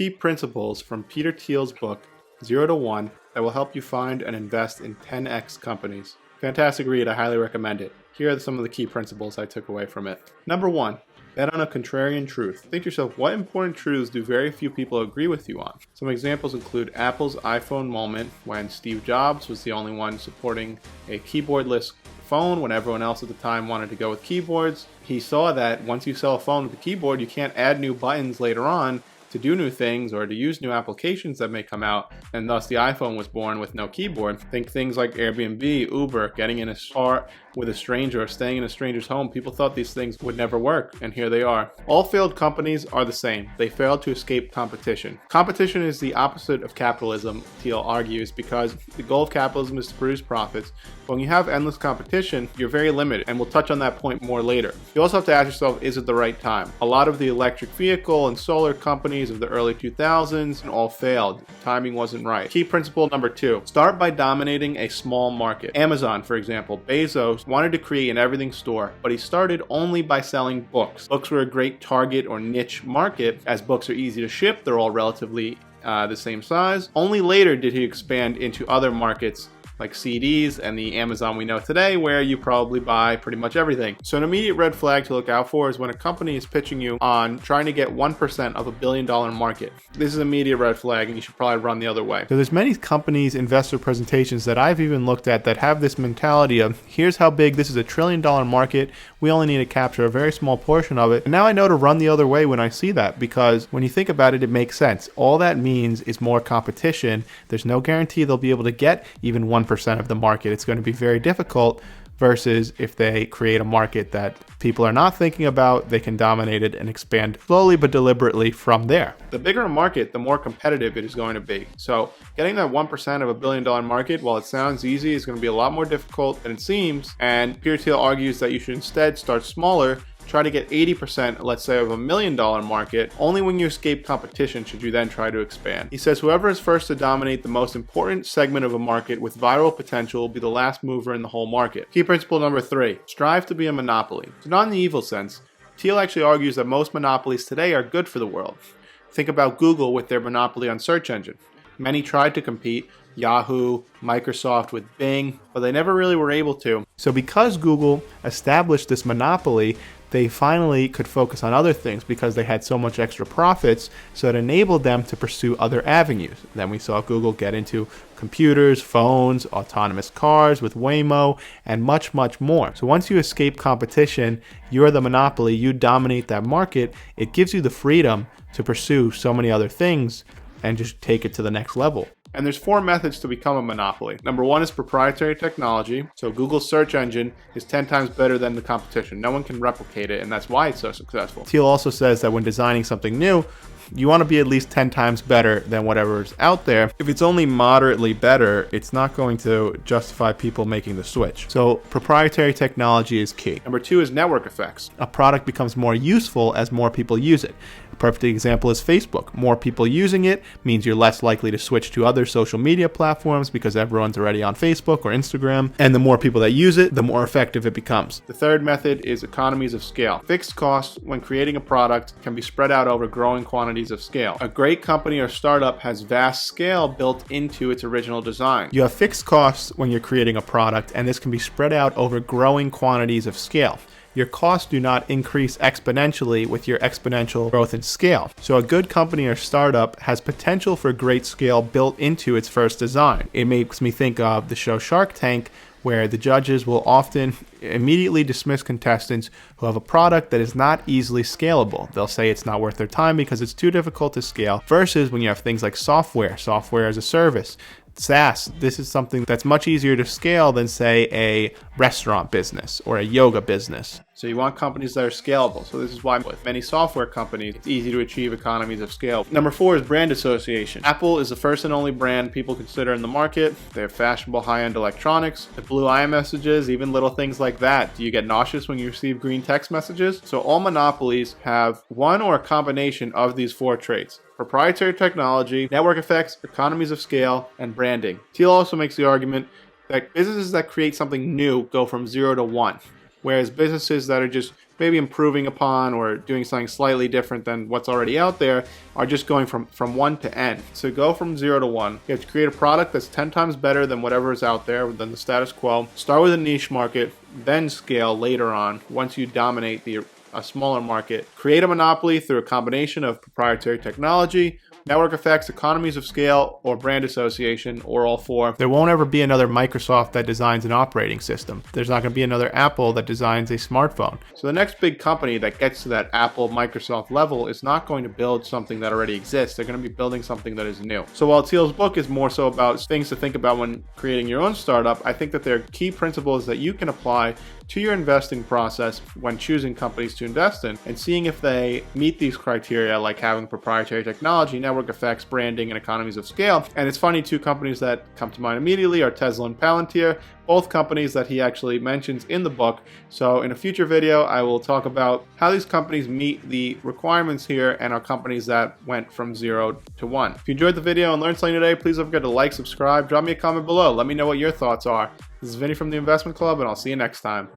key principles from Peter Thiel's book, 0 to 1, that will help you find and invest in 10x companies. Fantastic read, I highly recommend it. Here are some of the key principles I took away from it. Number 1, bet on a contrarian truth. Think to yourself, what important truths do very few people agree with you on? Some examples include Apple's iPhone moment when Steve Jobs was the only one supporting a keyboardless phone when everyone else at the time wanted to go with keyboards. He saw that once you sell a phone with a keyboard, you can't add new buttons later on to do new things or to use new applications that may come out, and thus the iPhone was born with no keyboard. Think things like Airbnb, Uber, getting in a car with a stranger or staying in a stranger's home. People thought these things would never work, and here they are. All failed companies are the same. They failed to escape competition. Competition is the opposite of capitalism, Thiel argues, because the goal of capitalism is to produce profits. But when you have endless competition, you're very limited, and we'll touch on that point more later. You also have to ask yourself, is it the right time? A lot of the electric vehicle and solar companies of the early 2000s all failed. Timing wasn't right. Key principle number 2, start by dominating a small market. Amazon, for example, Bezos wanted to create an everything store, but he started only by selling books. Books were a great target or niche market, as books are easy to ship, they're all relatively the same size. Only later did he expand into other markets like CDs and the Amazon we know today, where you probably buy pretty much everything. So an immediate red flag to look out for is when a company is pitching you on trying to get 1% of $1 billion market. This is an immediate red flag, and you should probably run the other way. So there's many companies, investor presentations that I've even looked at that have this mentality of, here's how big, this is $1 trillion market, we only need to capture a very small portion of it. And now I know to run the other way when I see that, because when you think about it, it makes sense. All that means is more competition. There's no guarantee they'll be able to get even 1% of the market. It's going to be very difficult, versus if they create a market that people are not thinking about, they can dominate it and expand slowly but deliberately from there. The bigger a market, the more competitive it is going to be. So getting that 1% of $1 billion market, while it sounds easy, is going to be a lot more difficult than it seems. And Peter Thiel argues that you should instead start smaller. Try to get 80%, let's say, of $1 million market. Only when you escape competition should you then try to expand. He says whoever is first to dominate the most important segment of a market with viral potential will be the last mover in the whole market. Key principle number 3, strive to be a monopoly. So not in the evil sense. Thiel actually argues that most monopolies today are good for the world. Think about Google with their monopoly on search engine. Many tried to compete, Yahoo, Microsoft with Bing, but they never really were able to. So because Google established this monopoly, they finally could focus on other things because they had so much extra profits, so it enabled them to pursue other avenues. Then we saw Google get into computers, phones, autonomous cars with Waymo, and much, much more. So once you escape competition, you're the monopoly, you dominate that market, it gives you the freedom to pursue so many other things and just take it to the next level. And there's 4 methods to become a monopoly. Number 1 is proprietary technology. So Google's search engine is 10 times better than the competition. No one can replicate it, and that's why it's so successful. Thiel also says that when designing something new, you want to be at least 10 times better than whatever's out there. If it's only moderately better, it's not going to justify people making the switch. So proprietary technology is key. Number 2 is network effects. A product becomes more useful as more people use it. A perfect example is Facebook. More people using it means you're less likely to switch to other social media platforms because everyone's already on Facebook or Instagram. And the more people that use it, the more effective it becomes. The third method is economies of scale. Fixed costs when creating a product can be spread out over growing quantities of scale. A great company or startup has vast scale built into its original design. You have fixed costs when you're creating a product, and this can be spread out over growing quantities of scale. Your costs do not increase exponentially with your exponential growth in scale. So a good company or startup has potential for great scale built into its first design. It makes me think of the show Shark Tank, where the judges will often immediately dismiss contestants who have a product that is not easily scalable. They'll say it's not worth their time because it's too difficult to scale, versus when you have things like software as a service. SaaS, this is something that's much easier to scale than, say, a restaurant business or a yoga business. So you want companies that are scalable. So this is why with many software companies, it's easy to achieve economies of scale. Number 4 is brand association. Apple is the first and only brand people consider in the market. They have fashionable high-end electronics, the blue iMessages, even little things like that. Do you get nauseous when you receive green text messages? So all monopolies have one or a combination of these 4 traits: proprietary technology, network effects, economies of scale, and branding. Thiel also makes the argument that businesses that create something new go from 0 to 1. Whereas businesses that are just maybe improving upon or doing something slightly different than what's already out there, are just going from 1 to n. So go from 0 to 1. You have to create a product that's 10 times better than whatever is out there, than the status quo. Start with a niche market, then scale later on once you dominate a smaller market. Create a monopoly through a combination of proprietary technology, network effects, economies of scale, or brand association, or all four. There won't ever be another Microsoft that designs an operating system. There's not going to be another Apple that designs a smartphone. So the next big company that gets to that Apple, Microsoft level is not going to build something that already exists. They're going to be building something that is new. So while Thiel's book is more so about things to think about when creating your own startup, I think that there are key principles that you can apply to your investing process when choosing companies to invest in and seeing if they meet these criteria, like having proprietary technology, network effects, branding, and economies of scale. And it's funny, two companies that come to mind immediately are Tesla and Palantir, both companies that he actually mentions in the book. So in a future video, I will talk about how these companies meet the requirements here and are companies that went from 0 to 1. If you enjoyed the video and learned something today, please don't forget to like, subscribe, drop me a comment below. Let me know what your thoughts are. This is Vinny from the Investment Club, and I'll see you next time.